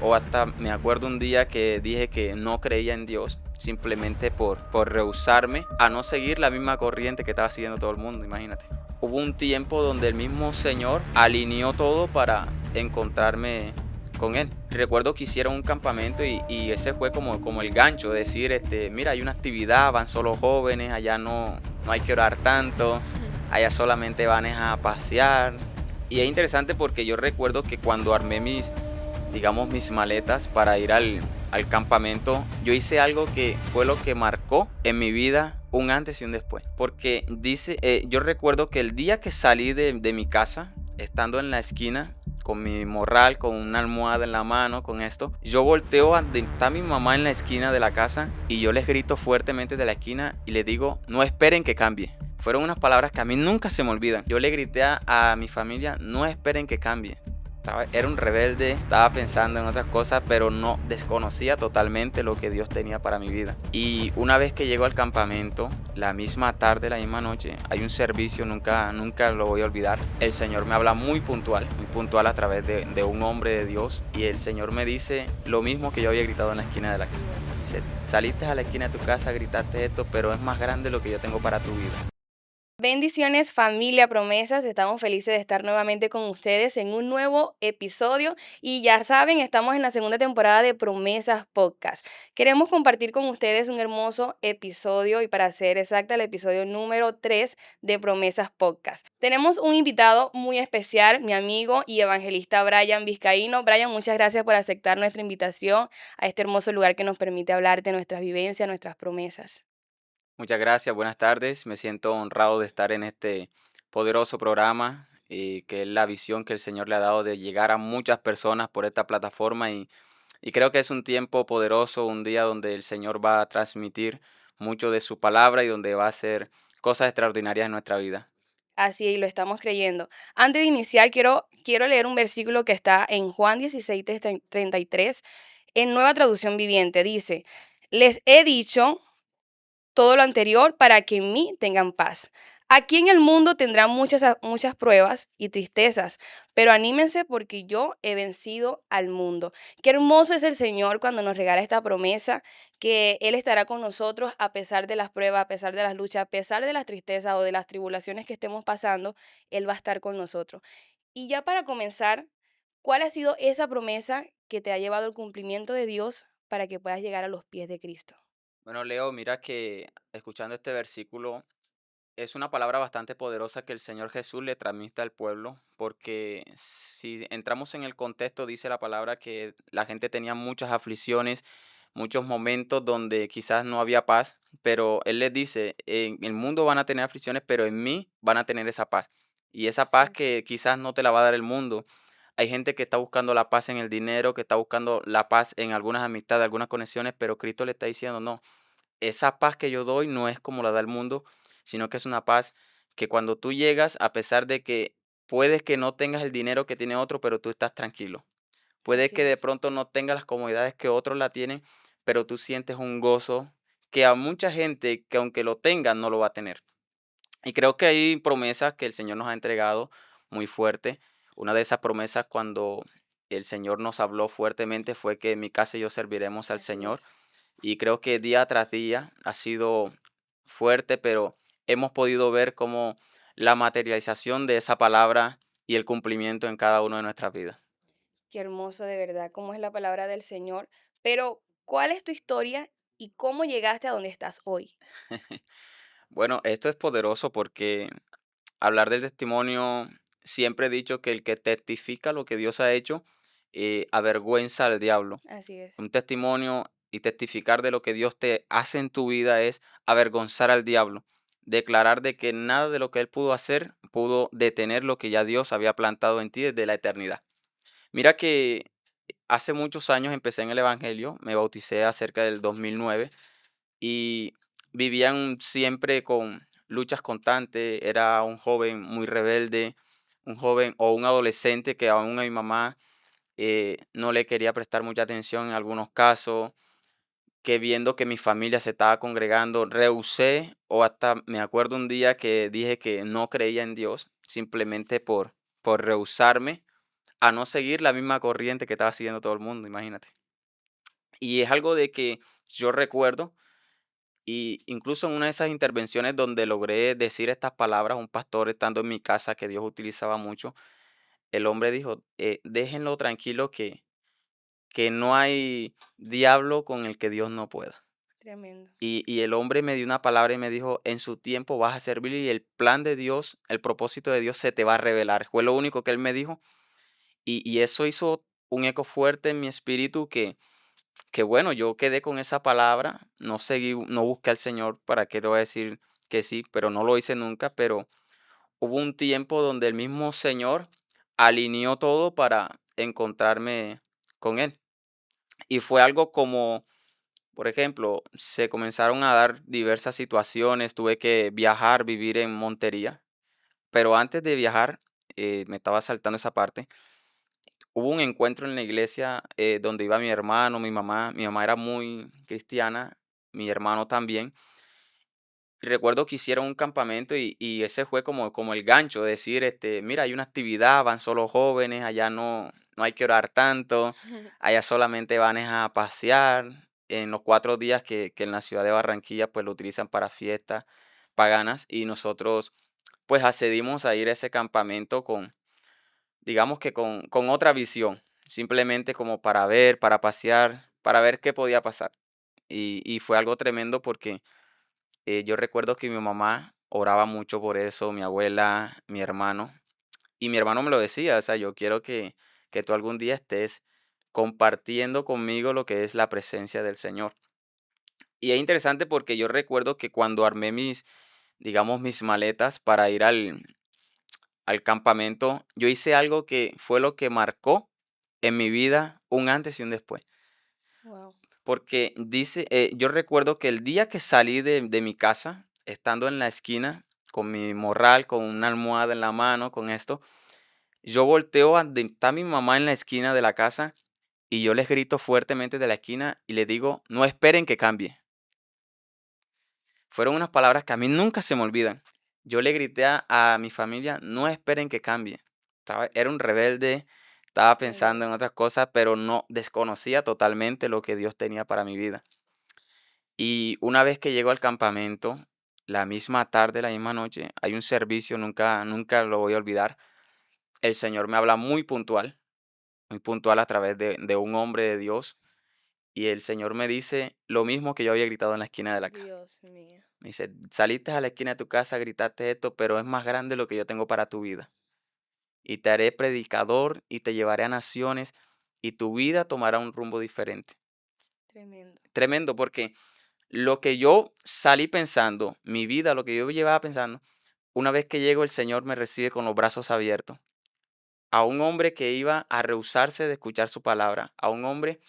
o hasta me acuerdo un día que dije que no creía en Dios simplemente por rehusarme a no seguir la misma corriente que estaba siguiendo todo el mundo, imagínate. Hubo un tiempo donde el mismo Señor alineó todo para encontrarme con Él. Recuerdo que hicieron un campamento y ese fue como el gancho, decir, mira, hay una actividad, van solo jóvenes, allá no hay que orar tanto, allá solamente van a pasear. Y es interesante porque yo recuerdo que cuando armé mis maletas para ir al campamento, yo hice algo que fue lo que marcó en mi vida un antes y un después. Porque yo recuerdo que el día que salí de mi casa, estando en la esquina, con mi morral, con una almohada en la mano, con esto, yo volteo a donde está mi mamá en la esquina de la casa y yo les grito fuertemente de la esquina y les digo, no esperen que cambie. Fueron unas palabras que a mí nunca se me olvidan. Yo le grité a mi familia, no esperen que cambie. Era un rebelde, estaba pensando en otras cosas, pero no desconocía totalmente lo que Dios tenía para mi vida. Y una vez que llego al campamento, la misma tarde, la misma noche, hay un servicio, nunca lo voy a olvidar. El Señor me habla muy puntual a través de un hombre de Dios. Y el Señor me dice lo mismo que yo había gritado en la esquina de la casa. Dice, saliste a la esquina de tu casa, gritaste esto, pero es más grande lo que yo tengo para tu vida. Bendiciones familia Promesas, estamos felices de estar nuevamente con ustedes en un nuevo episodio y ya saben, estamos en la segunda temporada de Promesas Podcast. Queremos compartir con ustedes un hermoso episodio y para ser exacta el episodio número 3 de Promesas Podcast. Tenemos un invitado muy especial, mi amigo y evangelista Brian Vizcaíno. Brian, muchas gracias por aceptar nuestra invitación a este hermoso lugar que nos permite hablar de nuestras vivencias, nuestras promesas. Muchas gracias, buenas tardes. Me siento honrado de estar en este poderoso programa, que es la visión que el Señor le ha dado de llegar a muchas personas por esta plataforma y creo que es un tiempo poderoso, un día donde el Señor va a transmitir mucho de su palabra y donde va a hacer cosas extraordinarias en nuestra vida. Así es, y lo estamos creyendo. Antes de iniciar, quiero leer un versículo que está en Juan 16, 33, en Nueva Traducción Viviente. Dice, les he dicho todo lo anterior para que en mí tengan paz. Aquí en el mundo tendrán muchas pruebas y tristezas, pero anímense porque yo he vencido al mundo. Qué hermoso es el Señor cuando nos regala esta promesa que Él estará con nosotros a pesar de las pruebas, a pesar de las luchas, a pesar de las tristezas o de las tribulaciones que estemos pasando, Él va a estar con nosotros. Y ya para comenzar, ¿cuál ha sido esa promesa que te ha llevado al cumplimiento de Dios para que puedas llegar a los pies de Cristo? Bueno, Leo, mira que escuchando este versículo es una palabra bastante poderosa que el Señor Jesús le transmite al pueblo, porque si entramos en el contexto, dice la palabra que la gente tenía muchas aflicciones, muchos momentos donde quizás no había paz, pero Él les dice, en el mundo van a tener aflicciones, pero en mí van a tener esa paz. Y esa Así paz es. que quizás no te la va a dar el mundo. Hay gente que está buscando la paz en el dinero, que está buscando la paz en algunas amistades, algunas conexiones, pero Cristo le está diciendo, no, esa paz que yo doy no es como la da el mundo, sino que es una paz que cuando tú llegas, a pesar de que puedes que no tengas el dinero que tiene otro, pero tú estás tranquilo. Puede Así que de es. pronto no tengas las comodidades que otros la tienen, pero tú sientes un gozo que a mucha gente que aunque lo tenga, no lo va a tener. Y creo que hay promesas que el Señor nos ha entregado muy fuerte. Una de esas promesas cuando el Señor nos habló fuertemente fue que en mi casa y yo serviremos al Así Señor. es. Y creo que día tras día ha sido fuerte, pero hemos podido ver cómo la materialización de esa palabra y el cumplimiento en cada una de nuestras vidas. Qué hermoso de verdad, cómo es la palabra del Señor. Pero, ¿cuál es tu historia y cómo llegaste a donde estás hoy? Bueno, esto es poderoso porque hablar del testimonio, siempre he dicho que el que testifica lo que Dios ha hecho, avergüenza al diablo. Así es. Un testimonio y testificar de lo que Dios te hace en tu vida es avergonzar al diablo. Declarar de que nada de lo que él pudo hacer pudo detener lo que ya Dios había plantado en ti desde la eternidad. Mira que hace muchos años empecé en el Evangelio, me bauticé acerca del 2009 y vivían siempre con luchas constantes. Era un joven muy rebelde, un joven o un adolescente que aún a mi mamá no le quería prestar mucha atención en algunos casos, que viendo que mi familia se estaba congregando, rehusé o hasta me acuerdo un día que dije que no creía en Dios simplemente por rehusarme a no seguir la misma corriente que estaba siguiendo todo el mundo, imagínate. Y es algo de que yo recuerdo, y incluso en una de esas intervenciones donde logré decir estas palabras, un pastor estando en mi casa que Dios utilizaba mucho, el hombre dijo, déjenlo tranquilo que no hay diablo con el que Dios no pueda. Tremendo. Y el hombre me dio una palabra y me dijo, en su tiempo vas a servir y el plan de Dios, el propósito de Dios se te va a revelar. Fue lo único que él me dijo y eso hizo un eco fuerte en mi espíritu que bueno, yo quedé con esa palabra, no seguí, no busqué al Señor, ¿para qué te voy a decir que sí? Pero no lo hice nunca, pero hubo un tiempo donde el mismo Señor alineó todo para encontrarme con Él. Y fue algo como, por ejemplo, se comenzaron a dar diversas situaciones, tuve que viajar, vivir en Montería, pero antes de viajar, me estaba saltando esa parte, hubo un encuentro en la iglesia donde iba mi hermano, mi mamá era muy cristiana, mi hermano también, y recuerdo que hicieron un campamento y ese fue como el gancho, de decir, mira, hay una actividad, van solo jóvenes, allá no hay que orar tanto, allá solamente van es a pasear, en los 4 días que en la ciudad de Barranquilla pues lo utilizan para fiestas paganas y nosotros pues accedimos a ir a ese campamento digamos que con otra visión, simplemente como para ver, para pasear, para ver qué podía pasar. Y fue algo tremendo porque yo recuerdo que mi mamá oraba mucho por eso, mi abuela, mi hermano, y mi hermano me lo decía, o sea, yo quiero que tú algún día estés compartiendo conmigo lo que es la presencia del Señor. Y es interesante porque yo recuerdo que cuando armé digamos, mis maletas para ir al campamento, yo hice algo que fue lo que marcó en mi vida un antes y un después. Wow. Porque dice, yo recuerdo que el día que salí de mi casa, estando en la esquina, con mi morral, con una almohada en la mano, con esto, yo volteo a donde está mi mamá en la esquina de la casa y yo les grito fuertemente de la esquina y les digo, no esperen que cambie. Fueron unas palabras que a mí nunca se me olvidan. Yo le grité a mi familia, no esperen que cambie. Era un rebelde, estaba pensando en Tremendo. otras cosas, pero no desconocía totalmente lo que Dios tenía para mi vida. Y una vez que llego al campamento, la misma tarde, la misma noche, hay un servicio, nunca lo voy a olvidar. El Señor me habla muy puntual a través de un hombre de Dios. Y el Señor me dice lo mismo que yo había gritado en la esquina de la casa. Dios mío. Me dice, saliste a la esquina de tu casa, gritaste esto, pero es más grande lo que yo tengo para tu vida. Y te haré predicador y te llevaré a naciones y tu vida tomará un rumbo diferente. Tremendo. Tremendo porque lo que yo salí pensando, mi vida, lo que yo llevaba pensando, una vez que llego el Señor me recibe con los brazos abiertos. A un hombre que iba a rehusarse de escuchar su palabra, a un hombre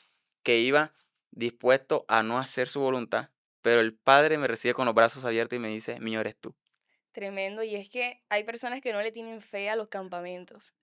que iba dispuesto a no hacer su voluntad, pero el Padre me recibe con los brazos abiertos y me dice, mío eres tú. Tremendo. Y es que hay personas que no le tienen fe a los campamentos.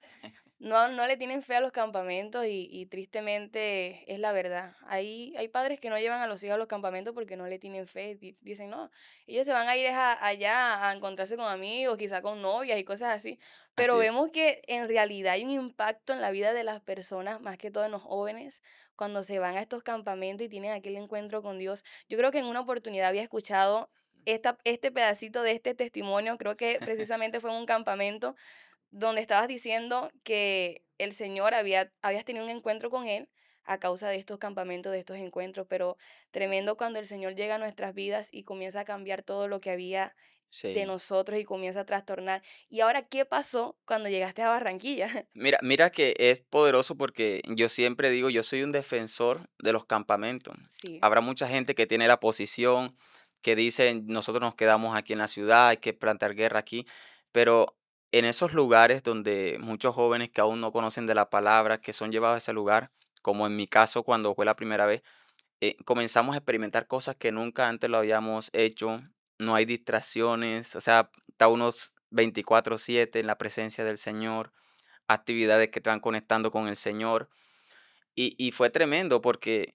No le tienen fe a los campamentos y tristemente es la verdad. Hay padres que no llevan a los hijos a los campamentos porque no le tienen fe. Dicen, no, ellos se van a ir allá a encontrarse con amigos, quizá con novias y cosas así. Pero Así es. vemos que en realidad hay un impacto en la vida de las personas, más que todo en los jóvenes, cuando se van a estos campamentos y tienen aquel encuentro con Dios. Yo creo que en una oportunidad había escuchado este pedacito de este testimonio, creo que precisamente fue en un campamento donde estabas diciendo que el Señor habías tenido un encuentro con Él a causa de estos campamentos, de estos encuentros, pero tremendo cuando el Señor llega a nuestras vidas y comienza a cambiar todo lo que había de Sí. nosotros y comienza a trastornar. ¿Y ahora qué pasó cuando llegaste a Barranquilla? Mira que es poderoso porque yo siempre digo, yo soy un defensor de los campamentos. Sí, Habrá mucha gente que tiene la posición, que dicen, nosotros nos quedamos aquí en la ciudad, hay que plantear guerra aquí, pero en esos lugares donde muchos jóvenes que aún no conocen de la palabra, que son llevados a ese lugar, como en mi caso cuando fue la primera vez, comenzamos a experimentar cosas que nunca antes lo habíamos hecho, no hay distracciones, o sea, está unos 24/7 en la presencia del Señor, actividades que te van conectando con el Señor. Y fue tremendo porque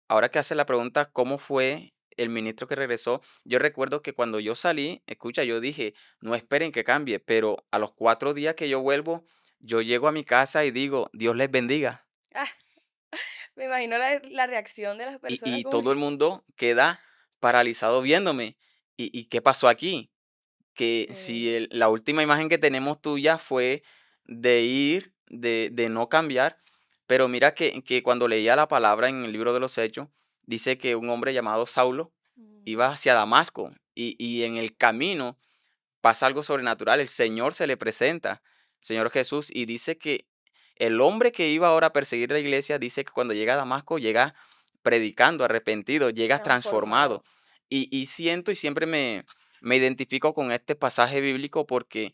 ahora que hace la pregunta, ¿cómo fue el ministro que regresó? Yo recuerdo que cuando yo salí, escucha, yo dije, no esperen que cambie, pero a los 4 días que yo vuelvo, yo llego a mi casa y digo, Dios les bendiga. Ah, me imagino la reacción de las personas Y como todo el que mundo queda paralizado viéndome. ¿Y qué pasó aquí? Que si tremendo, la última imagen que tenemos tuya fue de ir, de no cambiar, pero mira que cuando leía la palabra en el libro de los Hechos, dice que un hombre llamado Saulo iba mm, hacia Damasco y en el camino pasa algo sobrenatural, el Señor se le presenta, el Señor Jesús, y dice que el hombre que iba ahora a perseguir la iglesia, dice que cuando llega a Damasco llega predicando, arrepentido, llega transformado. transformado, Y siento y siempre me identifico con este pasaje bíblico porque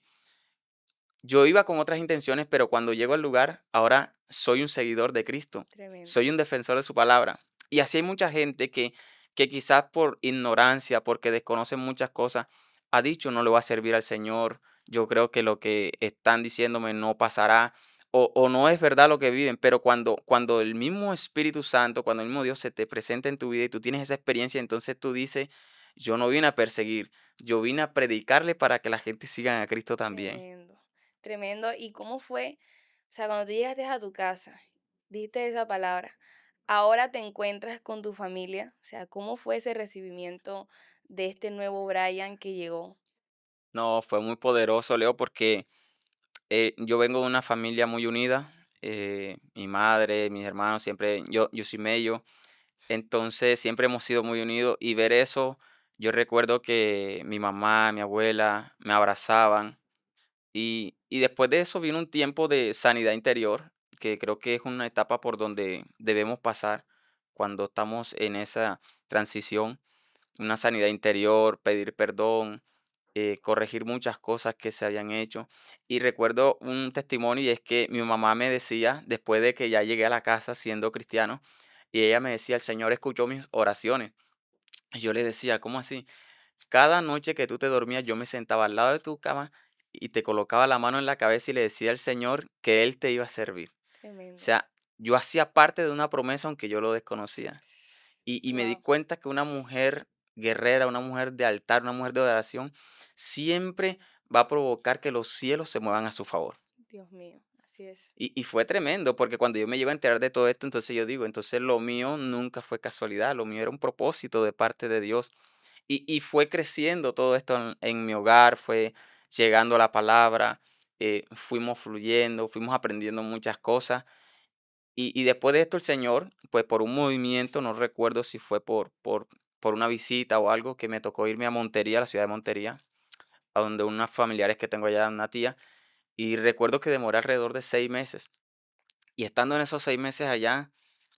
yo iba con otras intenciones, pero cuando llego al lugar, ahora soy un seguidor de Cristo, tremendo, soy un defensor de su palabra. Y así hay mucha gente que quizás por ignorancia, porque desconocen muchas cosas, ha dicho no le va a servir al Señor, yo creo que lo que están diciéndome no pasará, o no es verdad lo que viven, pero cuando el mismo Espíritu Santo, cuando el mismo Dios se te presenta en tu vida y tú tienes esa experiencia, entonces tú dices, yo no vine a perseguir, yo vine a predicarle para que la gente siga a Cristo también. tremendo, tremendo. ¿Y cómo fue? O sea, cuando tú llegaste a tu casa, diste esa palabra, ahora te encuentras con tu familia, o sea, ¿cómo fue ese recibimiento de este nuevo Brian que llegó? No, fue muy poderoso, Leo, porque yo vengo de una familia muy unida. Mi madre, mis hermanos, siempre, yo soy medio, entonces siempre hemos sido muy unidos y ver eso, yo recuerdo que mi mamá, mi abuela me abrazaban y después de eso vino un tiempo de sanidad interior, que creo que es una etapa por donde debemos pasar cuando estamos en esa transición, una sanidad interior, pedir perdón, corregir muchas cosas que se habían hecho. Y recuerdo un testimonio y es que mi mamá me decía, después de que ya llegué a la casa siendo cristiano, y ella me decía, el Señor escuchó mis oraciones. Y yo le decía, ¿cómo así? Cada noche que tú te dormías, yo me sentaba al lado de tu cama y te colocaba la mano en la cabeza y le decía al Señor que Él te iba a servir. O Tremendo. sea, yo hacía parte de una promesa aunque yo lo desconocía. Y me di Wow, cuenta que una mujer guerrera, una mujer de altar, una mujer de oración, siempre va a provocar que los cielos se muevan a su favor. Dios mío, así es. Y fue tremendo, porque cuando yo me llego a enterar de todo esto, entonces yo digo, entonces lo mío nunca fue casualidad, lo mío era un propósito de parte de Dios. Y fue creciendo todo esto en mi hogar, fue llegando la palabra, fuimos fluyendo, fuimos aprendiendo muchas cosas. Y después de esto el Señor, pues por un movimiento, no recuerdo si fue por una visita o algo, que me tocó irme a Montería, a la ciudad de Montería, a donde unas familiares que tengo allá, una tía, y recuerdo que demoré alrededor de 6 meses. Y estando en esos 6 meses allá,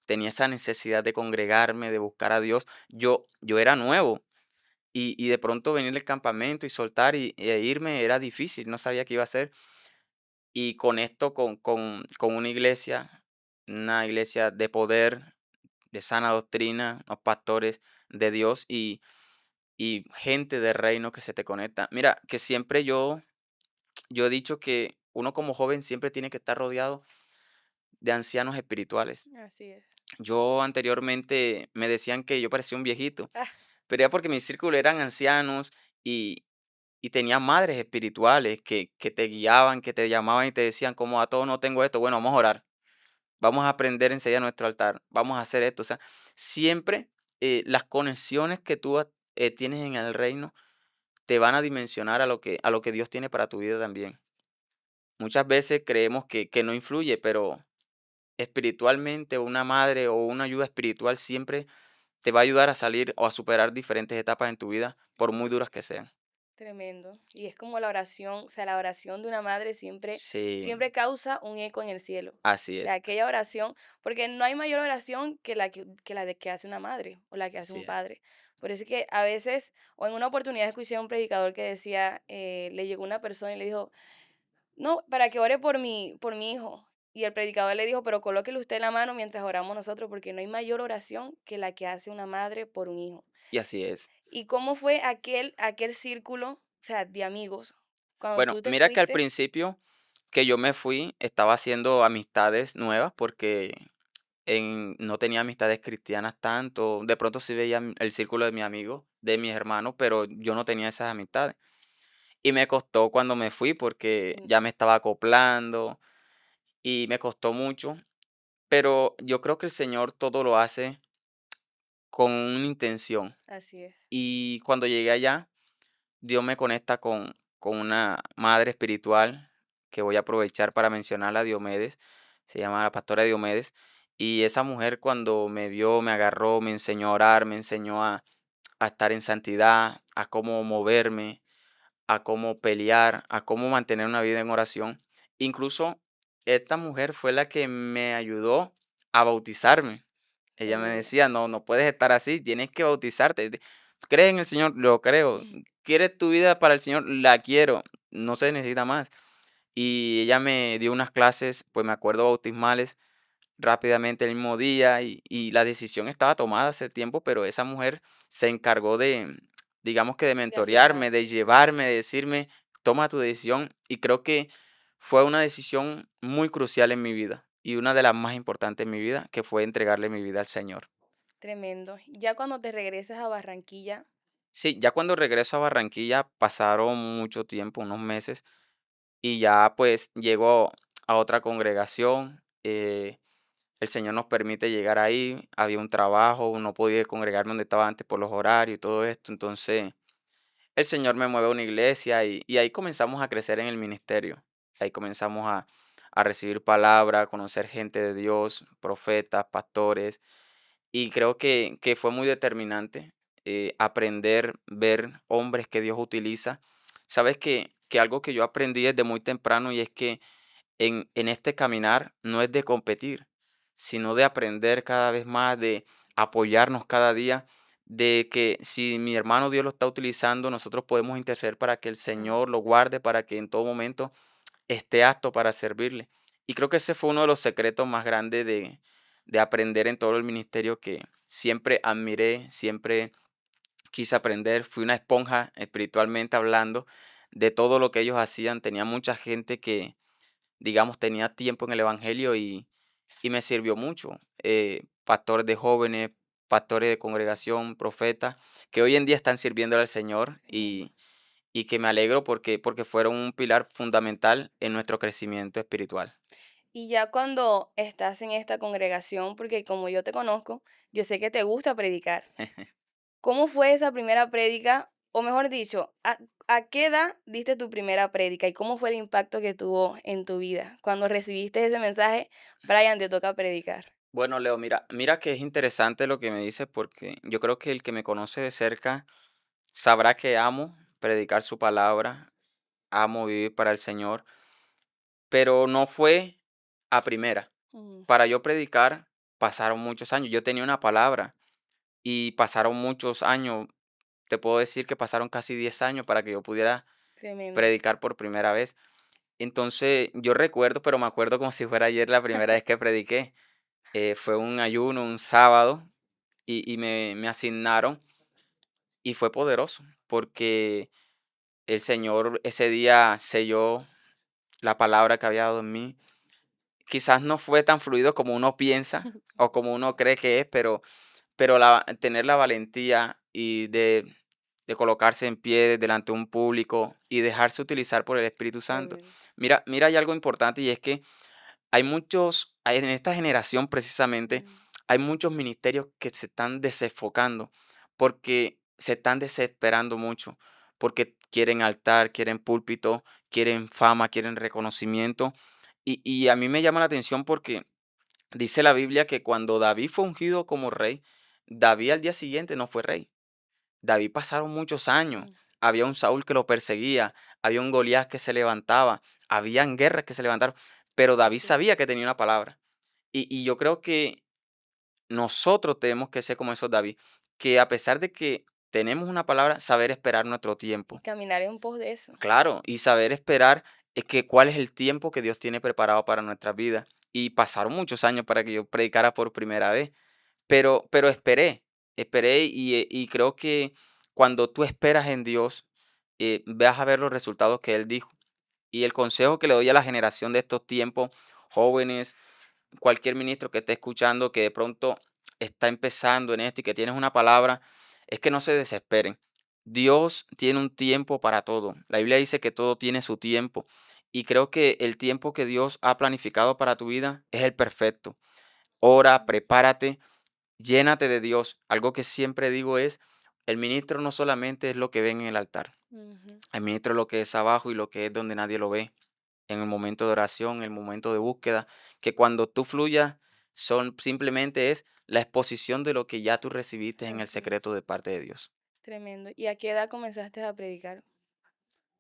tenía esa necesidad de congregarme, de buscar a Dios. Yo era nuevo y de pronto venir del campamento y soltar e irme era difícil, no sabía qué iba a hacer. Y conecto con una iglesia de poder, de sana doctrina, los pastores de Dios y gente de reino que se te conecta. Mira, que siempre yo he dicho que uno como joven siempre tiene que estar rodeado de ancianos espirituales. Así es. Yo anteriormente me decían que yo parecía un viejito, Ah, pero era porque mi círculo eran ancianos y, y tenía madres espirituales que te guiaban, que te llamaban y te decían, como a todos no tengo esto, bueno, vamos a orar, vamos a aprender enseguida nuestro altar, vamos a hacer esto. O sea, siempre las conexiones que tú tienes en el reino te van a dimensionar a lo que Dios tiene para tu vida también. Muchas veces creemos que no influye, pero espiritualmente una madre o una ayuda espiritual siempre te va a ayudar a salir o a superar diferentes etapas en tu vida, por muy duras que sean. tremendo. Y es como la oración, o sea, la oración de una madre siempre, Sí, siempre causa un eco en el cielo. así O sea, es, aquella oración, porque no hay mayor oración que la de que hace una madre o la que hace así un es. padre. Por eso es que a veces, o en una oportunidad escuché a un predicador que decía, le llegó una persona y le dijo, no, para que ore por mi hijo. Y el predicador le dijo, pero colóquele usted la mano mientras oramos nosotros, porque no hay mayor oración que la que hace una madre por un hijo. Y así es. ¿Y cómo fue aquel círculo, o sea, de amigos, cuando Bueno, tú te mira que al fuiste? principio que yo me fui, estaba haciendo amistades nuevas porque no tenía amistades cristianas tanto. De pronto sí veía el círculo de mis amigos, de mis hermanos, pero yo no tenía esas amistades. Y me costó cuando me fui porque Mm, ya me estaba acoplando. y me costó mucho, pero yo creo que el Señor todo lo hace con una intención. Así es. Y cuando llegué allá, Dios me conecta con una madre espiritual que voy a aprovechar para mencionarla, Diomedes, se llama la pastora Diomedes, y esa mujer cuando me vio, me agarró, me enseñó a orar, me enseñó a estar en santidad, a cómo moverme, a cómo pelear, a cómo mantener una vida en oración. Incluso esta mujer fue la que me ayudó a bautizarme. Ella me Tremendo. decía, no, no puedes estar así, tienes que bautizarte. ¿Crees en el Señor? Lo creo. ¿Quieres tu vida para el Señor? La quiero. No se necesita más. Y ella me dio unas clases, pues me acuerdo, bautismales rápidamente el mismo día y la decisión estaba tomada hace tiempo, pero esa mujer se encargó de, digamos que de De afirmar. mentorearme, de llevarme, de decirme, toma tu decisión. Y creo que fue una decisión muy crucial en mi vida y una de las más importantes en mi vida, que fue entregarle mi vida al Señor. Tremendo. Ya cuando te regresas a Barranquilla, Sí, ya cuando regreso a Barranquilla pasaron mucho tiempo, unos meses, y ya pues llego a otra congregación. El Señor nos permite llegar ahí, había un trabajo, no podía congregarme donde estaba antes por los horarios y todo esto, entonces el Señor me mueve a una iglesia y ahí comenzamos a crecer en el ministerio, ahí comenzamos a recibir palabra, a conocer gente de Dios, profetas, pastores, y creo que fue muy determinante aprender, ver hombres que Dios utiliza. Sabes que algo que yo aprendí desde muy temprano y es que en este caminar no es de competir, sino de aprender cada vez más, de apoyarnos cada día, de que si mi hermano Dios lo está utilizando, nosotros podemos interceder para que el mm, Señor lo guarde, para que en todo momento esté apto para servirle. Y creo que ese fue uno de los secretos más grandes de aprender en todo el ministerio que siempre admiré, siempre quise aprender. Fui una esponja espiritualmente hablando de todo lo que ellos hacían. Tenía mucha gente que, digamos, tenía tiempo en el evangelio y me sirvió mucho. Pastores de jóvenes, pastores de congregación, profetas, que hoy en día están sirviendo al Señor tremendo. y que me alegro porque fueron un pilar fundamental en nuestro crecimiento espiritual. Y ya cuando estás en esta congregación, porque como yo te conozco, yo sé que te gusta predicar. ¿Cómo fue esa primera prédica? O mejor dicho, ¿a qué edad diste tu primera prédica y cómo fue el impacto que tuvo en tu vida? Cuando recibiste ese mensaje, Brian, te toca predicar. Bueno, Leo, mira que es interesante lo que me dices porque yo creo que el que me conoce de cerca sabrá que amo predicar su palabra, amo vivir para el Señor, pero no fue a primera. Mm, Para yo predicar pasaron muchos años. Yo tenía una palabra y pasaron muchos años. Te puedo decir que pasaron casi 10 años para que yo pudiera tremendo. predicar por primera vez. Entonces, yo recuerdo, pero me acuerdo como si fuera ayer la primera vez que prediqué. Fue un ayuno, un sábado, y me asignaron y fue poderoso, porque el Señor ese día selló la palabra que había dado en mí. Quizás no fue tan fluido como uno piensa o como uno cree que es, pero tener la valentía y de colocarse en pie delante de un público y dejarse utilizar por el Espíritu Santo. Tremendo. Mira, hay algo importante y es que en esta generación precisamente, Mm, hay muchos ministerios que se están desenfocando porque se están desesperando mucho, porque quieren altar, quieren púlpito, quieren fama, quieren reconocimiento. Y a mí me llama la atención porque dice la Biblia que cuando David fue ungido como rey, David al día siguiente no fue rey. David pasaron muchos años. mm, Había un Saúl que lo perseguía, había un Goliat que se levantaba, habían guerras que se levantaron, pero David así es. sabía que tenía una palabra. Y yo creo que nosotros tenemos que ser como esos David, que a pesar de que tenemos una palabra, saber esperar nuestro Y tiempo. caminar en pos de eso. Claro, y saber esperar es que cuál es el tiempo que Dios tiene preparado para nuestras vidas. Y pasaron muchos años para que yo predicara por primera vez, pero esperé y creo que cuando tú esperas en Dios, vas a ver los resultados que Él dijo. Y el consejo que le doy a la generación de estos tiempos, jóvenes, cualquier ministro que esté escuchando, que de pronto está empezando en esto y que tienes una palabra, es que no se desesperen. Dios tiene un tiempo para todo. La Biblia dice que todo tiene su tiempo. Y creo que el tiempo que Dios ha planificado para tu vida es el perfecto. Ora, prepárate, llénate de Dios. Algo que siempre digo es, el ministro no solamente es lo que ven en el altar, Ujú. el ministro es lo que es abajo y lo que es donde nadie lo ve, en el momento de oración, en el momento de búsqueda, que cuando tú fluyas, simplemente es la exposición de lo que ya tú recibiste en el Así secreto es. de parte de Dios. Tremendo. ¿Y a qué edad comenzaste a predicar?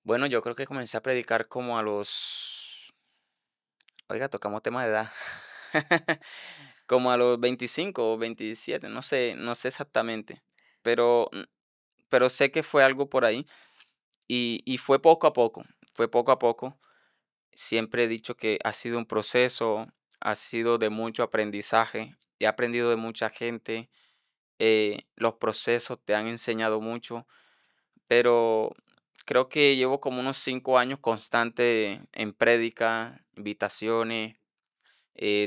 Bueno, yo creo que comencé a predicar como oiga, tocamos tema de edad. Como a los 25 o 27, no sé exactamente, pero, pero sé que fue algo por ahí y fue poco a poco, fue poco a poco. Siempre he dicho que ha sido un proceso, ha sido de mucho aprendizaje, he aprendido de mucha gente, los procesos te han enseñado mucho, pero creo que llevo como unos 5 años constante en prédica, invitaciones,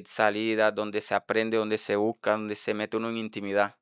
salidas, donde se aprende, donde se busca, donde se mete uno en intimidad.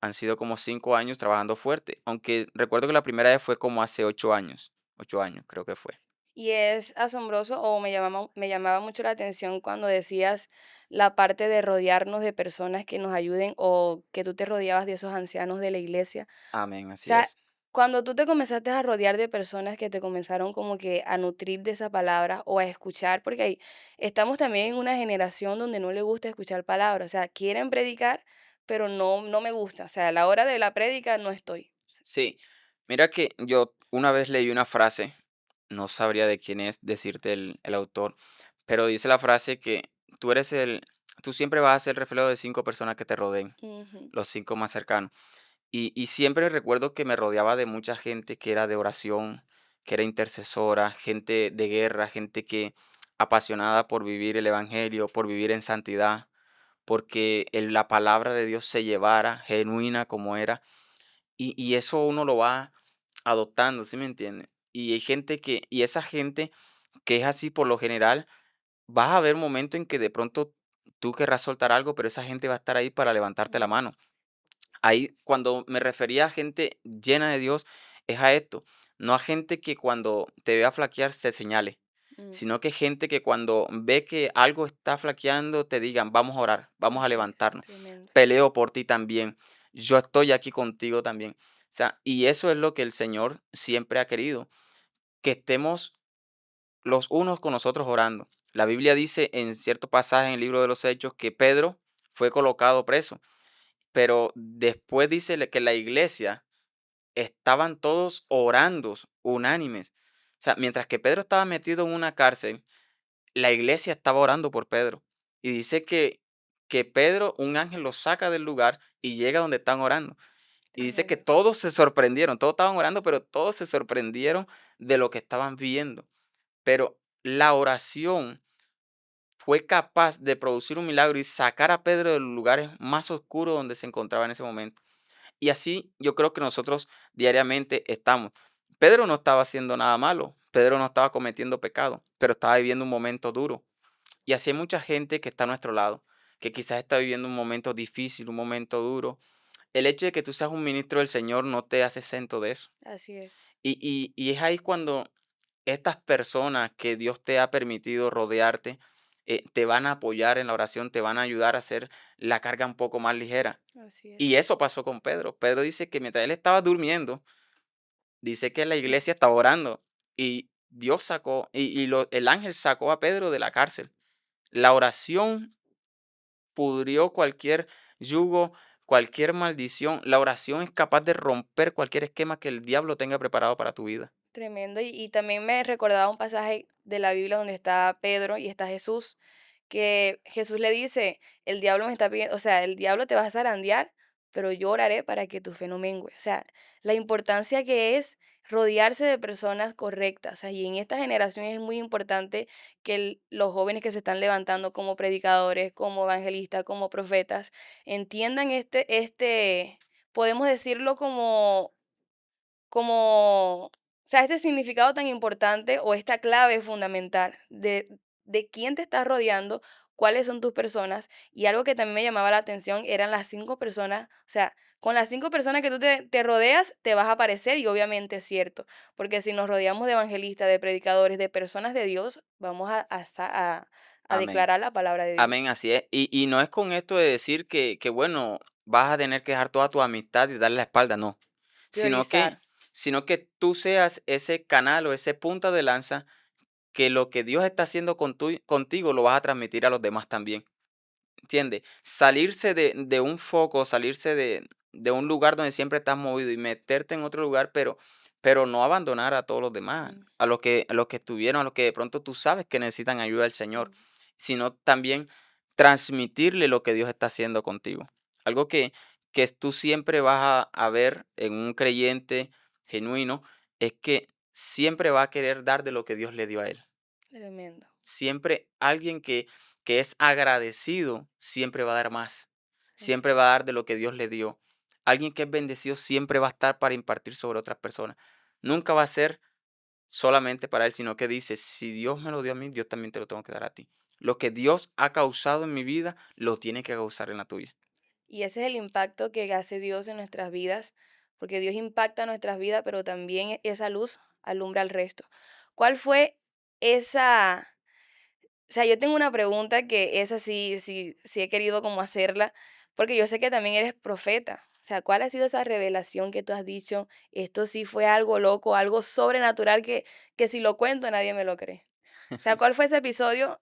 Han sido como 5 años trabajando fuerte, aunque recuerdo que la primera vez fue como hace 8 años, 8 años creo que fue. Y es asombroso o me llamaba mucho la atención cuando decías la parte de rodearnos de personas que nos ayuden o que tú te rodeabas de esos ancianos de la iglesia. Amén, O así sea, es. cuando tú te comenzaste a rodear de personas que te comenzaron como que a nutrir de esa palabra o a escuchar, porque ahí estamos también en una generación donde no le gusta escuchar palabras, o sea, quieren predicar, pero no me gusta, o sea, a la hora de la prédica no estoy. Sí, mira que yo una vez leí una frase, no sabría de quién es decirte el autor, pero dice la frase que tú siempre vas a ser el reflejo de 5 personas que te rodeen, Ujú. los 5 más cercanos. Y siempre recuerdo que me rodeaba de mucha gente que era de oración, que era intercesora, gente de guerra, gente que apasionada por vivir el evangelio, por vivir en santidad, porque la palabra de Dios se llevara genuina como era. Y eso uno lo va adoptando, ¿sí me entiende? Y hay gente y esa gente que es así por lo general, vas a ver momentos en que de pronto tú querrás soltar algo, pero esa gente va a estar ahí para levantarte la Mm, mano. Ahí, cuando me refería a gente llena de Dios, es a esto, no a gente que cuando te vea flaquear se señale, mm, sino que gente que cuando ve que algo está flaqueando te digan, vamos a orar, vamos a así es, levantarnos, tremendo. peleo por ti también, yo estoy aquí contigo también. O sea, y eso es lo que el Señor siempre ha querido, que estemos los unos con nosotros orando. La Biblia dice en cierto pasaje en el libro de los Hechos que Pedro fue colocado preso, pero después dice que la iglesia estaban todos orando, unánimes. O sea, mientras que Pedro estaba metido en una cárcel, la iglesia estaba orando por Pedro. Y dice que Pedro, un ángel lo saca del lugar y llega donde están orando. Y dice que Tremendo. todos se sorprendieron, todos estaban orando, pero todos se sorprendieron de lo que estaban viendo. Pero la oración fue capaz de producir un milagro y sacar a Pedro de los lugares más oscuros donde se encontraba en ese momento. Y así yo creo que nosotros diariamente estamos. Pedro no estaba haciendo nada malo, Pedro no estaba cometiendo pecado, pero estaba viviendo un momento duro. Y así hay mucha gente que está a nuestro lado, que quizás está viviendo un momento difícil, un momento duro. El hecho de que tú seas un ministro del Señor no te hace exento de eso. Así es. Y es ahí cuando estas personas que Dios te ha permitido rodearte, te van a apoyar en la oración, te van a ayudar a hacer la carga un poco más ligera. Así es. Y eso pasó con Pedro. Pedro dice que mientras él estaba durmiendo, dice que la iglesia estaba orando y Dios sacó, el ángel sacó a Pedro de la cárcel. La oración pudrió cualquier yugo, cualquier maldición. La oración es capaz de romper cualquier esquema que el diablo tenga preparado para tu vida. Tremendo. Y también me recordaba un pasaje de la Biblia donde está Pedro y está Jesús, que Jesús le dice, el diablo me está pidiendo, o sea, el diablo te va a zarandear, pero yo oraré para que tu fe no mengue. O sea, la importancia que es rodearse de personas correctas. O sea, y en esta generación es muy importante que los jóvenes que se están levantando como predicadores, como evangelistas, como profetas, entiendan podemos decirlo o sea, este significado tan importante o esta clave fundamental de quién te estás rodeando cuáles son tus personas. Y algo que también me llamaba la atención eran las 5 personas, o sea, con las 5 personas que tú te rodeas, te vas a aparecer y obviamente es cierto, porque si nos rodeamos de evangelistas, de predicadores, de personas de Dios, vamos a Amén. declarar la palabra de Amén, Dios. así es. Y no es con esto de decir bueno, vas a tener que dejar toda tu amistad y darle la espalda, no. Sino que, Priorizar. sino que tú seas ese canal o ese punta de lanza que lo que Dios está haciendo contigo lo vas a transmitir a los demás también. ¿Entiendes? Salirse de un foco, salirse de un lugar donde siempre estás movido y meterte en otro lugar, pero no abandonar a todos los demás, Mm, a los que estuvieron, a los que de pronto tú sabes que necesitan ayuda del Señor, mm. sino también transmitirle lo que Dios está haciendo contigo. Algo que tú siempre vas a ver en un creyente genuino es que siempre va a querer dar de lo que Dios le dio a él. Tremendo. Siempre alguien que es agradecido, siempre va a dar más. Así Siempre va es. a dar de lo que Dios le dio. Alguien que es bendecido siempre va a estar para impartir sobre otras personas. Nunca va a ser solamente para él, sino que dice, si Dios me lo dio a mí, Dios también te lo tengo que dar a ti. Lo que Dios ha causado en mi vida, lo tiene que causar en la tuya. Y ese es el impacto que hace Dios en nuestras vidas, porque Dios impacta nuestras vidas, pero también esa luz alumbra al resto. ¿Cuál fue esa? O sea, yo tengo una pregunta que esa sí he querido como hacerla, porque yo sé que también eres profeta. O sea, ¿cuál ha sido esa revelación que tú has dicho? Esto sí fue algo loco, algo sobrenatural que si lo cuento nadie me lo cree. O sea, ¿cuál fue ese episodio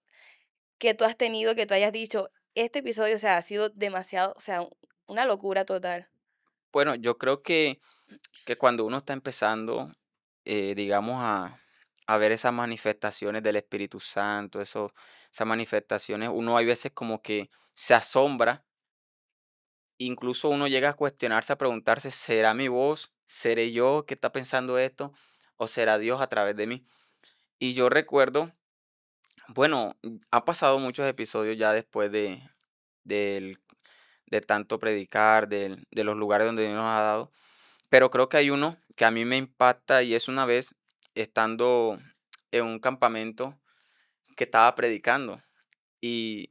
que tú has tenido, que tú hayas dicho, este episodio, o sea, ha sido demasiado, o sea, una locura total? Bueno, yo creo que cuando uno está empezando, digamos, a ver esas manifestaciones del Espíritu Santo, esas manifestaciones, uno hay veces como que se asombra, incluso uno llega a cuestionarse, a preguntarse, ¿será mi voz? ¿Seré yo que está pensando esto? ¿O será Dios a través de mí? Y yo recuerdo, bueno, ha pasado muchos episodios ya después del- de tanto predicar, de los lugares donde Dios nos ha dado. Pero creo que hay uno que a mí me impacta y es una vez estando en un campamento que estaba predicando. Y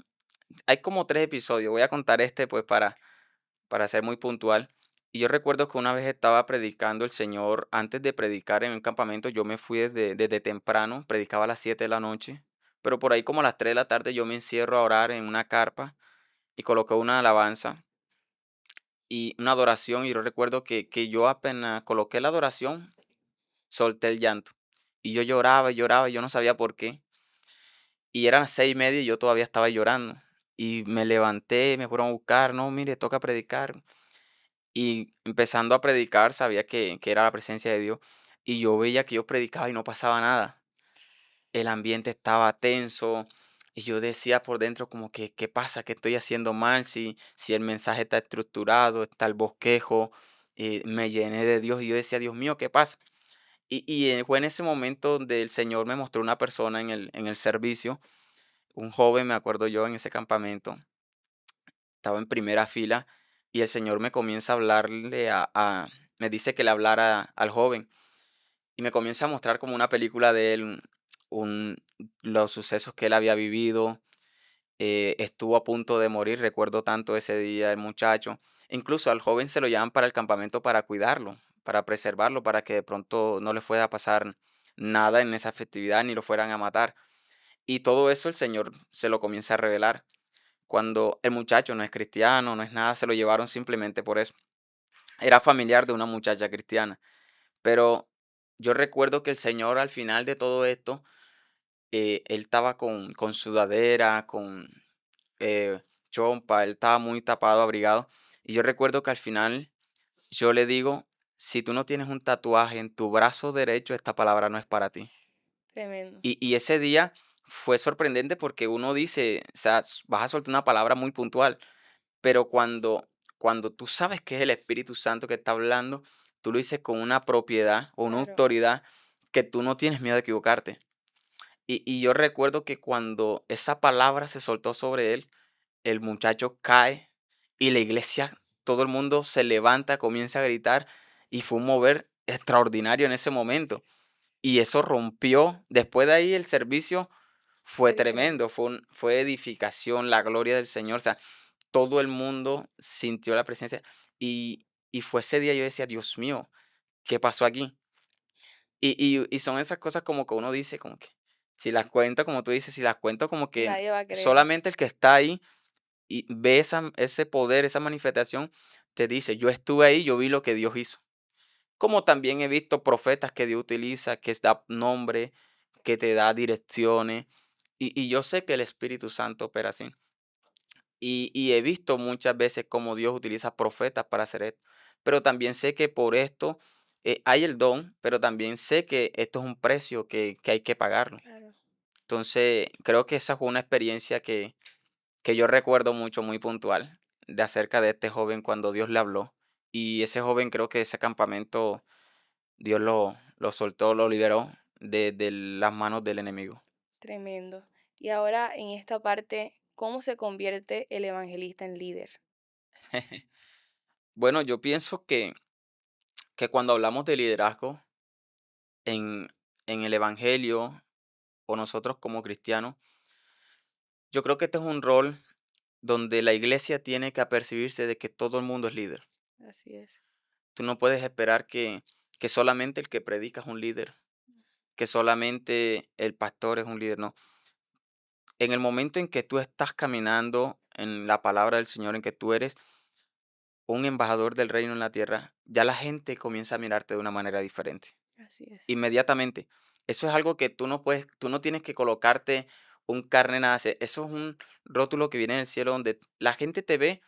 hay como 3 episodios. Voy a contar este, pues, para ser muy puntual. Y yo recuerdo que una vez estaba predicando el Señor, antes de predicar en un campamento, yo me fui desde temprano, predicaba a las 7 de la noche, pero por ahí como a las 3 de la tarde yo me encierro a orar en una carpa y coloqué una alabanza y una adoración. Y yo recuerdo que yo apenas coloqué la adoración, solté el llanto. Y yo lloraba y lloraba, y yo no sabía por qué. Y eran las 6:30 y yo todavía estaba llorando. Y me levanté, me fueron a buscar, no, mire, toca predicar. Y empezando a predicar, sabía que era la presencia de Dios. Y yo veía que yo predicaba y no pasaba nada. El ambiente estaba tenso. Y yo decía por dentro como que, ¿qué pasa? ¿Qué estoy haciendo mal? Si el mensaje está estructurado, está el bosquejo. Me llené de Dios y yo decía, Dios mío, ¿qué pasa? Y fue en ese momento donde el Señor me mostró una persona en el servicio, un joven, me acuerdo yo, en ese campamento, estaba en primera fila y el Señor me comienza a hablarle me dice que le hablara al joven y me comienza a mostrar como una película de él, un, los sucesos que él había vivido, estuvo a punto de morir, recuerdo tanto ese día el muchacho. Incluso al joven se lo llevan para el campamento para cuidarlo, para preservarlo, para que de pronto no le fuera a pasar nada en esa festividad ni lo fueran a matar. Y todo eso el Señor se lo comienza a revelar. Cuando el muchacho no es cristiano, no es nada, se lo llevaron simplemente por eso. Era familiar de una muchacha cristiana. Pero yo recuerdo que el Señor al final de todo esto, él estaba con sudadera, con eh, chompa, él estaba muy tapado, abrigado. Y yo recuerdo que al final yo le digo, si tú no tienes un tatuaje en tu brazo derecho, esta palabra no es para ti. Tremendo. Y ese día fue sorprendente porque uno dice, o sea, vas a soltar una palabra muy puntual, pero cuando tú sabes que es el Espíritu Santo que está hablando, tú lo dices con una propiedad o una Claro. autoridad que tú no tienes miedo de equivocarte. Y yo recuerdo que cuando esa palabra se soltó sobre él, el muchacho cae y la iglesia, todo el mundo se levanta, comienza a gritar y fue un mover extraordinario en ese momento. Y eso rompió, después de ahí el servicio Fue fue diferente. tremendo, fue edificación, la gloria del Señor, o sea, todo el mundo sintió la presencia y fue ese día yo decía: "Dios mío, ¿qué pasó aquí?". Y son esas cosas como que uno dice, como que si las cuento, como tú dices, si las cuento como que Nadie va a creer. solamente el que está ahí y ve ese poder, esa manifestación, te dice: "Yo estuve ahí, yo vi lo que Dios hizo". Como también he visto profetas que Dios utiliza, que da nombre, que te da direcciones, y yo sé que el Espíritu Santo opera así. Y he visto muchas veces cómo Dios utiliza profetas para hacer esto, pero también sé que por esto hay el don, pero también sé que esto es un precio que hay que pagarlo. Claro. Entonces, creo que esa fue una experiencia que yo recuerdo mucho, muy puntual, de acerca de este joven cuando Dios le habló. Y ese joven creo que ese campamento Dios lo soltó, lo liberó de las manos del enemigo. Tremendo. Y ahora en esta parte, ¿cómo se convierte el evangelista en líder? Bueno, yo pienso que cuando hablamos de liderazgo en, en el Evangelio o nosotros como cristianos, yo creo que este es un rol donde la iglesia tiene que apercibirse de que todo el mundo es líder. Así es. Tú no puedes esperar que solamente el que predica es un líder, que solamente el pastor es un líder, no. En el momento en que tú estás caminando en la palabra del Señor, en que tú eres un embajador del reino en la tierra, ya la gente comienza a mirarte de una manera diferente. Así es. Inmediatamente. Eso es algo que tú no puedes, tú no tienes que colocarte un carne nada. Eso es un rótulo que viene del cielo donde la gente te ve,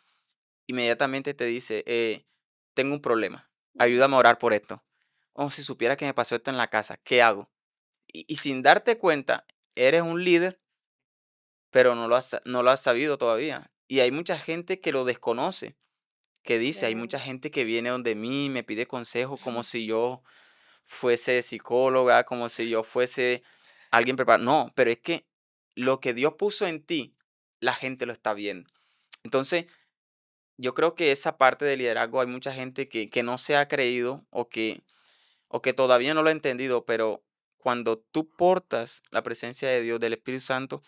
inmediatamente te dice, tengo un problema, Ujú. ayúdame a orar por esto. O si supiera que me pasó esto en la casa, ¿qué hago? Y sin darte cuenta, eres un líder, pero no lo has sabido todavía. Y hay mucha gente que lo desconoce, que dice, hay mucha Tremendo. gente que viene donde mí, me pide consejo como si yo fuese psicóloga, como si yo fuese alguien preparado. No, pero es que lo que Dios puso en ti, la gente lo está viendo. Entonces, yo creo que esa parte de liderazgo hay mucha gente que no se ha creído o que todavía no lo ha entendido, pero cuando tú portas la presencia de Dios, del Espíritu Santo,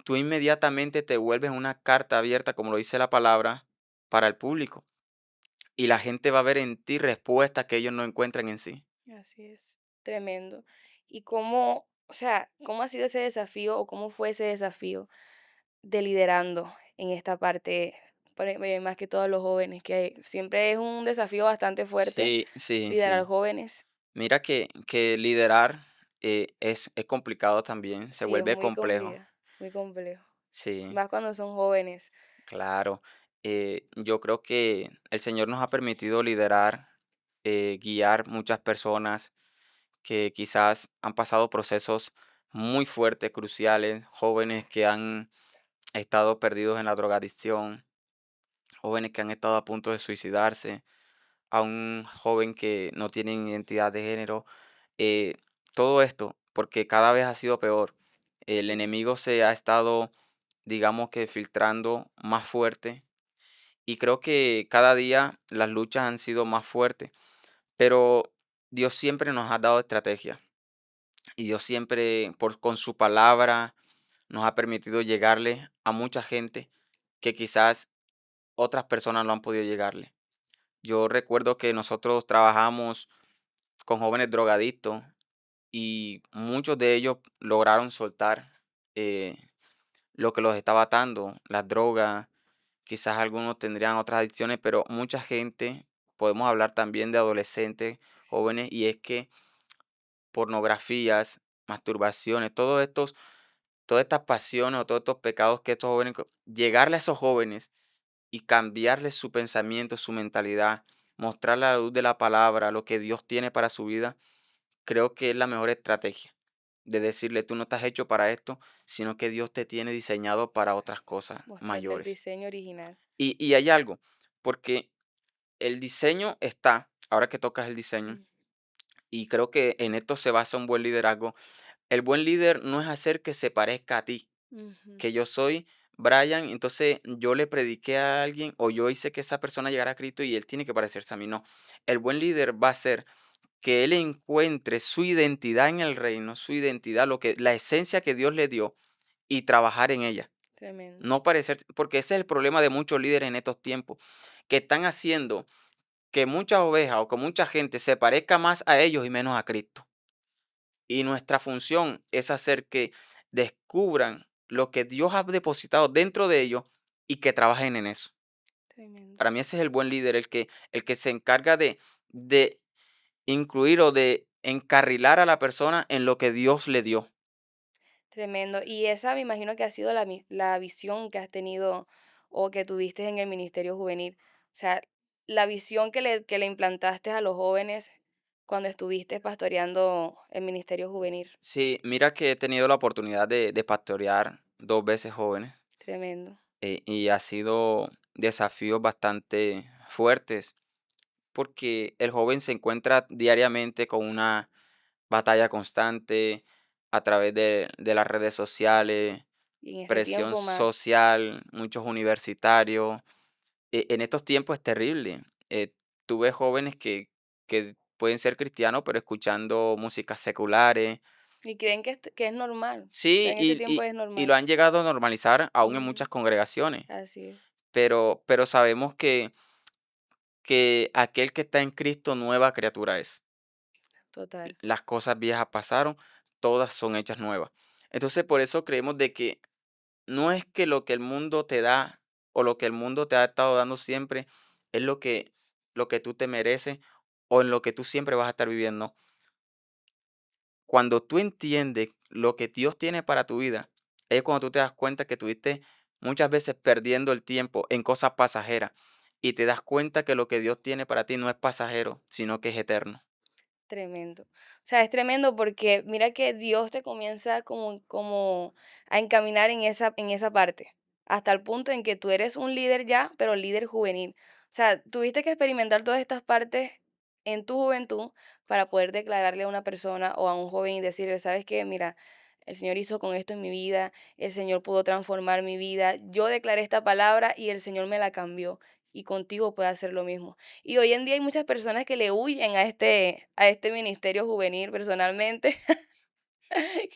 tú inmediatamente te vuelves una carta abierta, como lo dice la palabra, para el público. Y la gente va a ver en ti respuestas que ellos no encuentran en sí. Así es. Tremendo. ¿Y cómo, o sea, cómo ha sido ese desafío o cómo fue ese desafío de liderando en esta parte, más que todos los jóvenes, que siempre es un desafío bastante fuerte Sí, sí, liderar sí. jóvenes? Mira que liderar es complicado también, se Sí, es vuelve complejo. muy complejo, Sí, más cuando son jóvenes. claro. Yo creo que el Señor nos ha permitido liderar, guiar muchas personas que quizás han pasado procesos muy fuertes, cruciales, jóvenes que han estado perdidos en la drogadicción, jóvenes que han estado a punto de suicidarse, a un joven que no tiene identidad de género. eh, Todo esto, porque cada vez ha sido peor. El Sí, enemigo se ha estado, digamos que, filtrando más fuerte y creo que cada día las luchas han sido más fuertes, pero Dios siempre nos ha dado estrategia y Dios siempre, con su palabra, nos ha permitido llegarle a mucha gente que quizás otras personas no han podido llegarle. Yo recuerdo que nosotros trabajamos con jóvenes drogadictos y muchos de ellos lograron soltar eh, lo que los estaba atando, las drogas, quizás algunos tendrían otras adicciones, pero mucha gente, podemos hablar también de adolescentes, sí, jóvenes, y es que pornografías, masturbaciones, todas estas pasiones o todos estos pecados que estos jóvenes, llegarle a esos jóvenes y cambiarles su pensamiento, su mentalidad, mostrarle a la luz de la palabra lo que Dios tiene para su vida, creo que es la mejor estrategia. De decirle, tú no estás hecho para esto, sino que Dios te tiene diseñado para otras cosas mostrarle el mayores. diseño original. Y hay algo, porque el diseño está, ahora que tocas el diseño, Mm, y creo que en esto se basa un buen liderazgo. El buen líder no es hacer que se parezca a ti, ujú, que yo soy Brian, entonces yo le prediqué a alguien o yo hice que esa persona llegara a Cristo y él tiene que parecerse a mí. No, el buen líder va a ser que él encuentre su identidad en el reino, su identidad, lo que la esencia que Dios le dio y trabajar en ella. Tremendo. No parecer, porque ese es el problema de muchos líderes en estos tiempos, que están haciendo que muchas ovejas o que mucha gente se parezca más a ellos y menos a Cristo. Y nuestra función es hacer que descubran lo que Dios ha depositado dentro de ellos y que trabajen en eso. Tremendo. Para mí ese es el buen líder, el que se encarga de incluir o de encarrilar a la persona en lo que Dios le dio. Tremendo. Y esa me imagino que ha sido la visión que has tenido o que tuviste en el Ministerio Juvenil. O sea, la visión que le implantaste a los jóvenes cuando estuviste pastoreando el Ministerio Juvenil. Sí, mira que he tenido la oportunidad de pastorear 2 veces jóvenes, Tremendo. y ha sido desafíos bastante fuertes porque el joven se encuentra diariamente con una batalla constante a través de las redes sociales, Y en este presión tiempo más, social, muchos universitarios. En estos tiempos es terrible. Tuve jóvenes que pueden ser cristianos, pero escuchando músicas seculares. y creen que es normal. O sea, Sí, en este y, tiempo y, es y lo normal. han llegado a normalizar aún en Ujú. muchas congregaciones. Así es, Pero sabemos que aquel que está en Cristo nueva criatura es. total. Las cosas viejas pasaron, todas son hechas nuevas. Entonces, por eso creemos de que no es que lo que el mundo te da o lo que el mundo te ha estado dando siempre es lo que tú te mereces o en lo que tú siempre vas a estar viviendo. Cuando tú entiendes lo que Dios tiene para tu vida, es cuando tú te das cuenta que tuviste muchas veces perdiendo el tiempo en cosas pasajeras y te das cuenta que lo que Dios tiene para ti no es pasajero, sino que es eterno. Tremendo. O sea, es tremendo porque mira que Dios te comienza como a encaminar en esa parte, hasta el punto en que tú eres un líder ya, pero líder juvenil. O sea, tuviste que experimentar todas estas partes en tu juventud para poder declararle a una persona o a un joven y decirle, ¿sabes qué? Mira, el Señor hizo con esto en mi vida, el Señor pudo transformar mi vida, yo declaré esta palabra y el Señor me la cambió y contigo puede hacer lo mismo. Y hoy en día hay muchas personas que le huyen a este ministerio juvenil personalmente,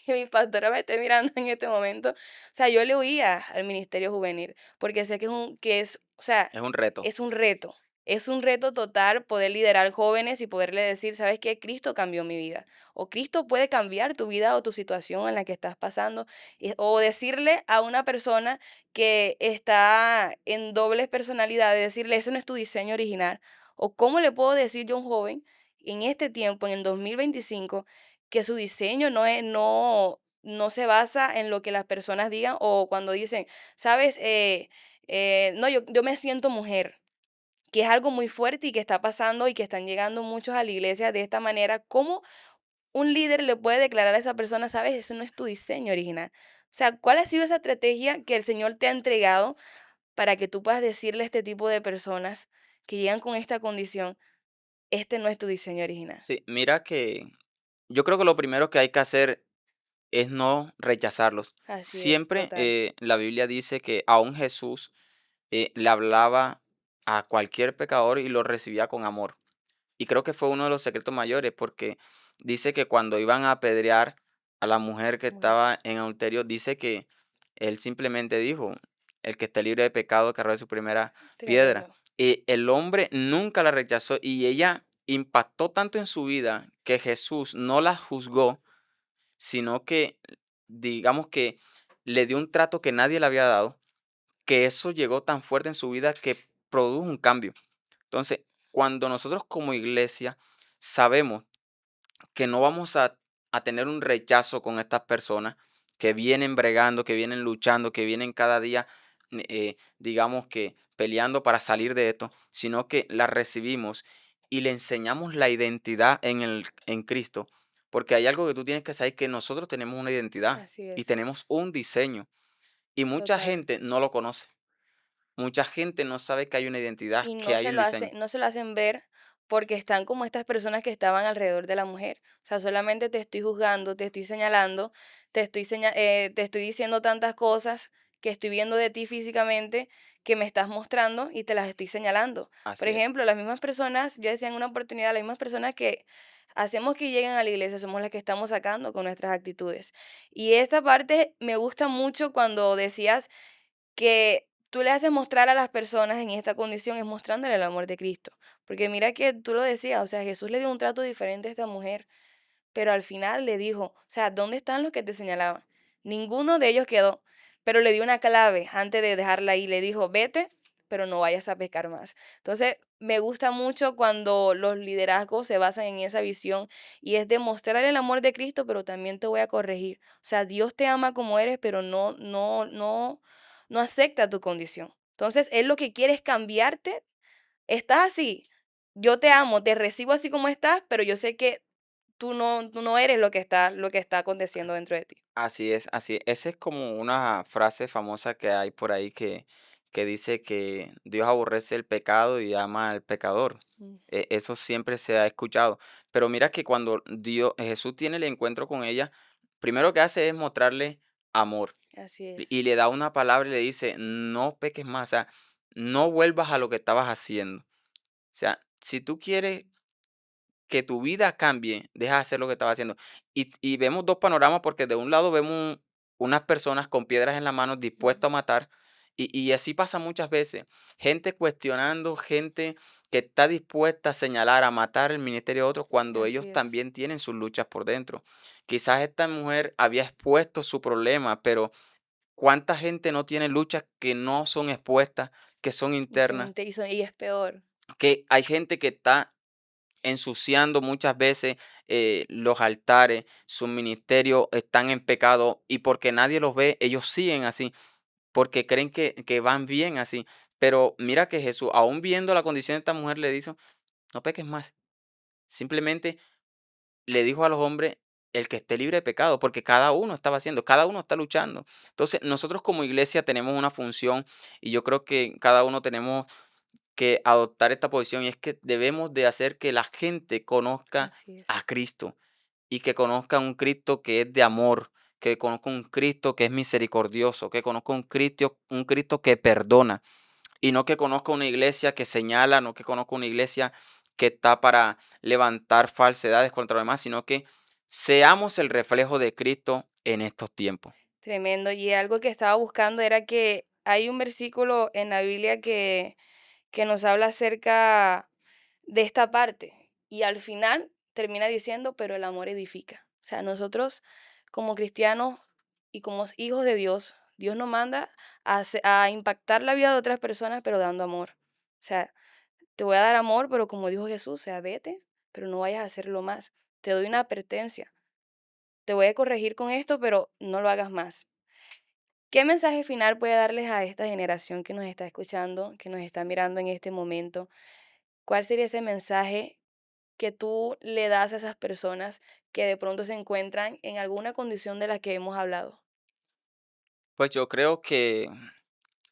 que mi pastora me esté mirando en este momento. O sea, yo le huía al ministerio juvenil, porque sé o sea, Es un reto. es un reto. Es un reto total poder liderar jóvenes y poderle decir, ¿sabes qué? Cristo cambió mi vida. O Cristo puede cambiar tu vida o tu situación en la que estás pasando. O decirle a una persona que está en dobles personalidades, decirle, eso no es tu diseño original. O cómo le puedo decir yo a un joven en este tiempo, en el 2025, que su diseño no se basa en lo que las personas digan o cuando dicen, sabes, no, yo me siento mujer, que es algo muy fuerte y que está pasando y que están llegando muchos a la iglesia de esta manera. ¿Cómo un líder le puede declarar a esa persona, sabes, ese no es tu diseño original? O sea, ¿cuál ha sido esa estrategia que el Señor te ha entregado para que tú puedas decirle a este tipo de personas que llegan con esta condición, este no es tu diseño original? Sí, mira que yo creo que lo primero que hay que hacer es no rechazarlos. Así es, Siempre total. la Biblia dice que aún Jesús le hablaba a cualquier pecador y lo recibía con amor. Y creo que fue uno de los secretos mayores porque dice que cuando iban a apedrear a la mujer que Mujer. estaba en adulterio, dice que él simplemente dijo, el que esté libre de pecado que arroje su primera piedra. Tremendo. Y el hombre nunca la rechazó y ella impactó tanto en su vida que Jesús no la juzgó, sino que digamos que le dio un trato que nadie le había dado, que eso llegó tan fuerte en su vida que produjo un cambio. Entonces, cuando nosotros como iglesia sabemos que no vamos a tener un rechazo con estas personas que vienen bregando, que vienen luchando, que vienen cada día, digamos que peleando para salir de esto, sino que las recibimos y le enseñamos la identidad en Cristo, porque hay algo que tú tienes que saber, que nosotros tenemos una identidad Así y es, tenemos un diseño y mucha total. gente no lo conoce. Mucha gente no sabe que hay una identidad, Y que no hay se un lo hacen, diseño. no se lo hacen ver porque están como estas personas que estaban alrededor de la mujer. O sea, solamente te estoy juzgando, te estoy señalando, te estoy diciendo tantas cosas que estoy viendo de ti físicamente que me estás mostrando y te las estoy señalando. Por Así es. ejemplo, las mismas personas, yo decía en una oportunidad, las mismas personas que hacemos que lleguen a la iglesia somos las que estamos sacando con nuestras actitudes. Y esta parte me gusta mucho cuando decías que tú le haces mostrar a las personas en esta condición es mostrándole el amor de Cristo. Porque mira que tú lo decías, o sea, Jesús le dio un trato diferente a esta mujer, pero al final le dijo, o sea, ¿dónde están los que te señalaban? Ninguno de ellos quedó, pero le dio una clave antes de dejarla ahí, le dijo, vete, pero no vayas a pescar más. Entonces, me gusta mucho cuando los liderazgos se basan en esa visión y es demostrar el amor de Cristo, pero también te voy a corregir. O sea, Dios te ama como eres, pero no acepta tu condición. Entonces, Él lo que quiere es cambiarte. Estás así, yo te amo, te recibo así como estás, pero yo sé que tú no eres lo que está aconteciendo dentro de ti. Así es, así es. Esa es como una frase famosa que hay por ahí que dice que Dios aborrece el pecado y ama al pecador. Mm, Eso siempre se ha escuchado. Pero mira que cuando Jesús tiene el encuentro con ella, primero que hace es mostrarle amor así y es. le da una palabra y le dice, no peques más, o sea, no vuelvas a lo que estabas haciendo. O sea, si tú quieres que tu vida cambie, deja de hacer lo que estaba haciendo. Y vemos 2 panoramas, porque de un lado vemos unas personas con piedras en la mano Ujú, dispuestas a matar, y así pasa muchas veces. Gente cuestionando, gente que está dispuesta a señalar, a matar el ministerio de otros, cuando así ellos es. también tienen sus luchas por dentro. Quizás esta mujer había expuesto su problema, pero ¿cuánta gente no tiene luchas que no son expuestas, que son internas? Y es peor. Que hay gente que está ensuciando muchas veces los altares, sus ministerios están en pecado y porque nadie los ve, ellos siguen así, porque creen que van bien así. Pero mira que Jesús, aún viendo la condición de esta mujer, le dijo, no peques más. Simplemente le dijo a los hombres, el que esté libre de pecado, porque cada uno estaba haciendo, cada uno está luchando. Entonces, nosotros como iglesia tenemos una función y yo creo que cada uno tenemos que adoptar esta posición y es que debemos de hacer que la gente conozca Así es. a Cristo y que conozca un Cristo que es de amor, que conozca un Cristo que es misericordioso, que conozca un Cristo que perdona y no que conozca una iglesia que señala, no que conozca una iglesia que está para levantar falsedades contra los demás, sino que seamos el reflejo de Cristo en estos tiempos. Tremendo. Y algo que estaba buscando era que hay un versículo en la Biblia que nos habla acerca de esta parte. Y al final termina diciendo, pero el amor edifica. O sea, nosotros como cristianos y como hijos de Dios, Dios nos manda a impactar la vida de otras personas, pero dando amor. O sea, te voy a dar amor, pero como dijo Jesús, o sea, vete, pero no vayas a hacerlo más. Te doy una advertencia. Te voy a corregir con esto, pero no lo hagas más. ¿Qué mensaje final puede darles a esta generación que nos está escuchando, que nos está mirando en este momento? ¿Cuál sería ese mensaje que tú le das a esas personas que de pronto se encuentran en alguna condición de la que hemos hablado? Pues yo creo que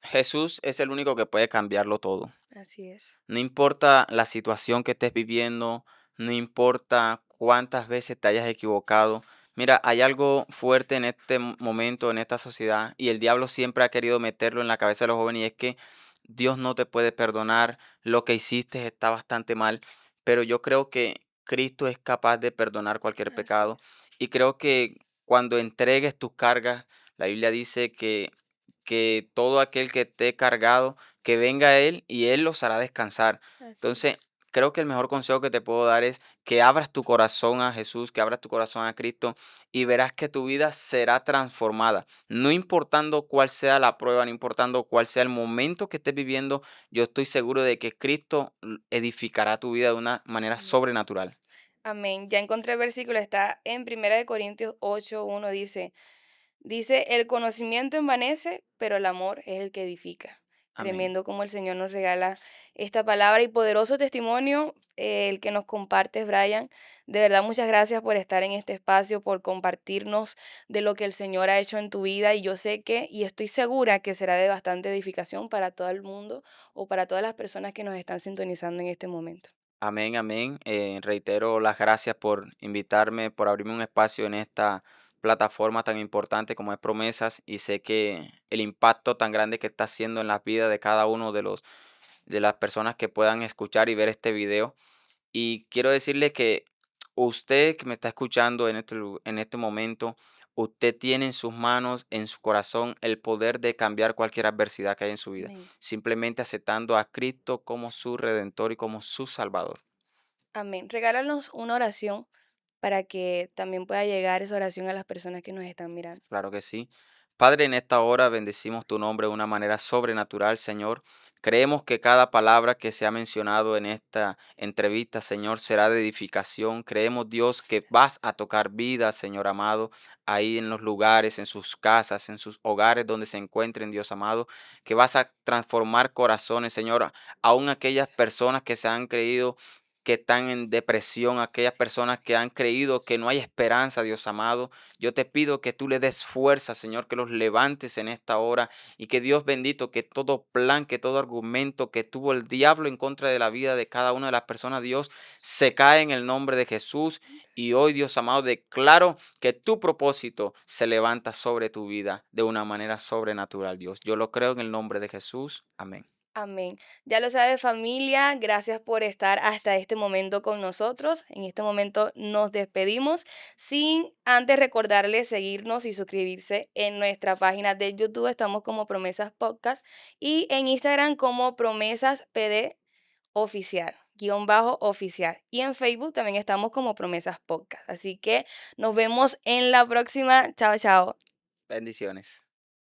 Jesús es el único que puede cambiarlo todo. Así es. No importa la situación que estés viviendo, no importa cuántas veces te hayas equivocado. Mira, hay algo fuerte en este momento, en esta sociedad, y el diablo siempre ha querido meterlo en la cabeza de los jóvenes, y es que Dios no te puede perdonar, lo que hiciste está bastante mal, pero yo creo que Cristo es capaz de perdonar cualquier Así pecado, es. y creo que cuando entregues tus cargas, la Biblia dice que todo aquel que esté cargado, que venga a Él y Él los hará descansar. Así Entonces, es. creo que el mejor consejo que te puedo dar es que abras tu corazón a Jesús, que abras tu corazón a Cristo y verás que tu vida será transformada. No importando cuál sea la prueba, no importando cuál sea el momento que estés viviendo, yo estoy seguro de que Cristo edificará tu vida de una manera Amén. sobrenatural. Amén. Ya encontré el versículo, está en 1 Corintios 8:1 dice, el conocimiento envanece, pero el amor es el que edifica. Amén. Tremendo como el Señor nos regala esta palabra y poderoso testimonio, el que nos compartes, Brian. De verdad, muchas gracias por estar en este espacio, por compartirnos de lo que el Señor ha hecho en tu vida. Y yo sé que, y estoy segura que será de bastante edificación para todo el mundo o para todas las personas que nos están sintonizando en este momento. Amén, amén. Reitero las gracias por invitarme, por abrirme un espacio en esta plataforma tan importante como es Promesas y sé que el impacto tan grande que está haciendo en la vida de cada uno de las personas que puedan escuchar y ver este video. Y quiero decirle que usted que me está escuchando en este momento, usted tiene en sus manos, en su corazón, el poder de cambiar cualquier adversidad que hay en su vida, Amén. simplemente aceptando a Cristo como su redentor y como su salvador. Amén. Regálanos una oración para que también pueda llegar esa oración a las personas que nos están mirando. Claro que sí. Padre, en esta hora bendecimos tu nombre de una manera sobrenatural, Señor. Creemos que cada palabra que se ha mencionado en esta entrevista, Señor, será de edificación. Creemos, Dios, que vas a tocar vidas, Señor amado, ahí en los lugares, en sus casas, en sus hogares donde se encuentren, Dios amado, que vas a transformar corazones, Señor, aún aquellas personas que se han creído que están en depresión, aquellas personas que han creído que no hay esperanza, Dios amado. Yo te pido que tú le des fuerza, Señor, que los levantes en esta hora y que Dios bendito, que todo plan, que todo argumento que tuvo el diablo en contra de la vida de cada una de las personas, Dios, se cae en el nombre de Jesús. Y hoy, Dios amado, declaro que tu propósito se levanta sobre tu vida de una manera sobrenatural, Dios. Yo lo creo en el nombre de Jesús. Amén. Amén. Ya lo sabe familia, gracias por estar hasta este momento con nosotros. En este momento nos despedimos sin antes recordarles seguirnos y suscribirse en nuestra página de YouTube. Estamos como Promesas Podcast y en Instagram como Promesas PD oficial, guión bajo oficial. Y en Facebook también estamos como Promesas Podcast. Así que nos vemos en la próxima. Chao, chao. Bendiciones.